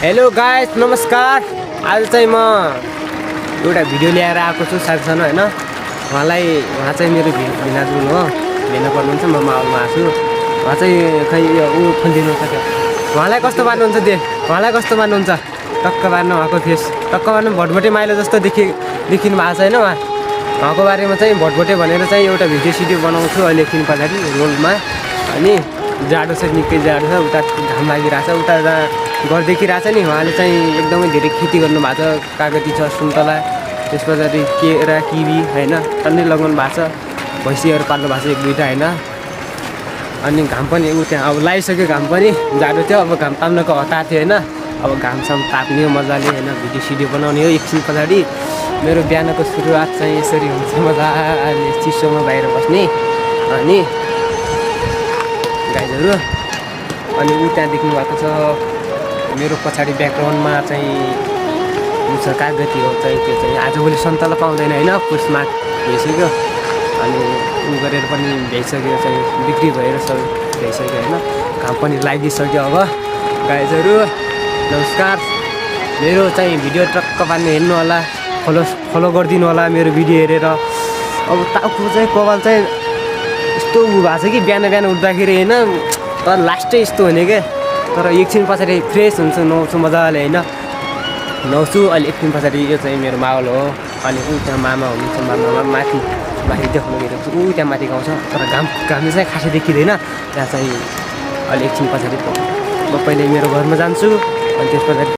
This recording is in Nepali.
हेलो गाइस, नमस्कार। आज चाहिँ म एउटा भिडियो ल्याएर आएको छु साथीसँग हैन। उहाँ चाहिँ मेरो भिनाजु हो, भेना पर्नुहुन्छ। म माउमा छु। उहाँ चाहिँ खै ऊ खोलिदिनु सक्यो। उहाँलाई कस्तो मान्नुहुन्छ उहाँलाई कस्तो मान्नुहुन्छ? टक्क पार्नु भएको फेस, टक्क पार्नु भटभटे माइलो जस्तो देखिनु भएको छ हैन। उहाँको बारेमा चाहिँ भटभटे भनेर चाहिँ एउटा भिडियो बनाउँछु अहिले एकछिन पछाडि रोलमा। अनि जाडो छ, निकै जाडो छ। उता घाम लागिरहेछ, उता घर देखिरहेछ नि। उहाँले चाहिँ एकदमै धेरै खेती गर्नुभएको छ। कागती छ, सुन्तला, त्यस पछाडि केरा, किवी हैन टन्नै लगाउनु भएको छ। भैँसीहरू पाल्नु भएको छ एक दुईवटा हैन। अनि घाम पनि ऊ त्यहाँ अब लगाइसक्यो। घाम पनि जाडो थियो, अब घाम ताप्नको हतार थियो हैन। अब घामसाम ताप्ने मजाले हैन, भिडियो बनाउने हो एकछिन पछाडि। मेरो बिहानको सुरुवात चाहिँ यसरी हुन्छ, मजाले चिसोमा बाहिर बस्ने। अनि गाईहरू अनि ऊ त्यहाँ देख्नु भएको छ मेरो पछाडि ब्याकग्राउन्डमा चाहिँ छ कागती हो चाहिँ। त्यो चाहिँ आजभोलि सन्तला पाउँदैन हैन, पुसमाग भइसक्यो। अनि ऊ गरेर पनि भइसक्यो, चाहिँ बिक्री भएर सब भइसक्यो हैन। घाम पनि लागिसक्यो। अब गाइजहरू नमस्कार। मेरो चाहिँ भिडियो टक्क पार्ने हेर्नु होला, फलो गरिदिनु होला मेरो भिडियो हेरेर। अब टाउको चाहिँ कपाल चाहिँ यस्तो उ भएको छ कि बिहान उठ्दाखेरि हैन, तर लास्टै यस्तो हुने क्या। तर एकछिन पछाडि फ्रेस हुन्छु, नुहाउँछु मजाले हैन। नुहाउँछु अहिले एकछिन पछाडि। यो चाहिँ मेरो माहौल हो। अनि ऊ त्यहाँ मामा हुनुहुन्छ, मामा माथि देखाउनु गइरहेको छु। ऊ त्यहाँ माथि गाउँछ, तर घाम चाहिँ खासै देखिँदैन त्यहाँ चाहिँ। अहिले एकछिन पछाडि म पहिले मेरो घरमा जान्छु, अनि त्यस पछाडि